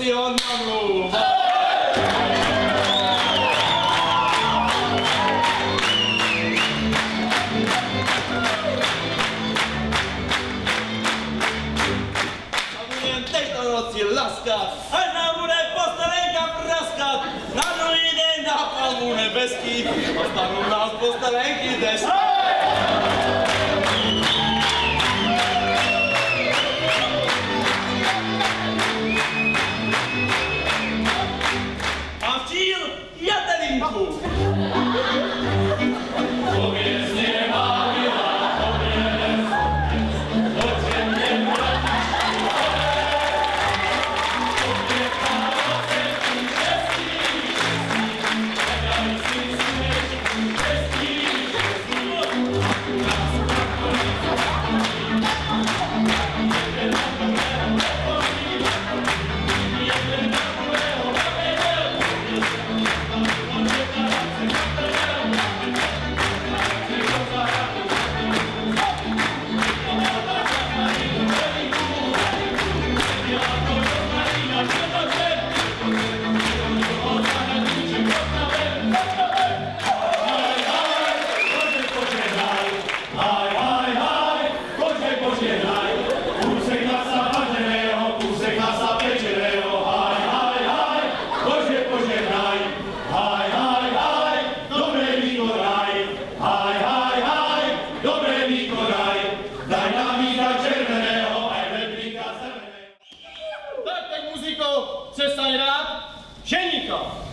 si ho namlouval. Laskat, až nám bude postavenka praskat, na druhý deň na palmu nebeský, ostanou nás postavenky desky. A včíl jatelinku.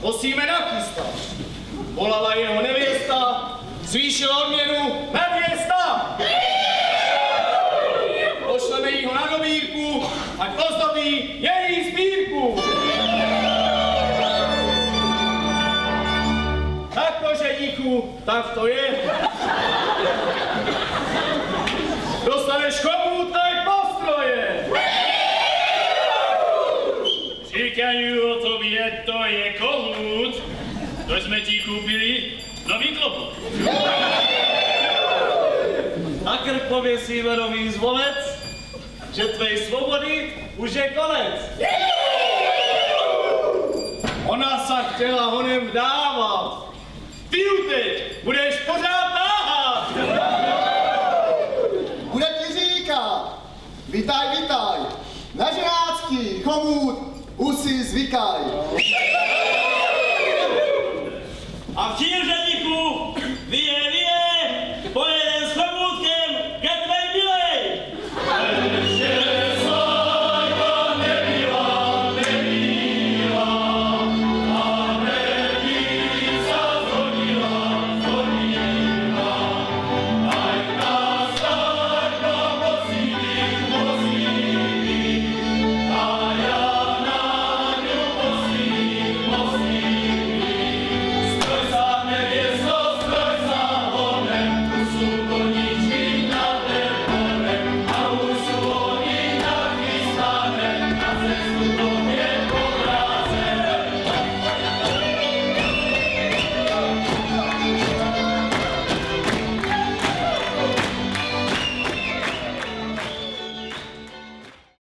Musíme na Krista. Volala jeho nevěsta, zvýšila odměnu na 200. Pošleme jí ho na dobírku, ať ozdobí její sbírku. Tako ženíku, tak to je. Dostaneš chomůtek postroje. Říkají o tobě, to je kohút, to jsme ti koupili nový klobuk. Na krk pověsíme nový zvolec, že tvej svobody už je konec. Ona se chtěla honem vdávat. Ty teď budeš pořád táhat. Bude ti říkat, vitaj, vitaj, na ženácký chomut už si zvykaj.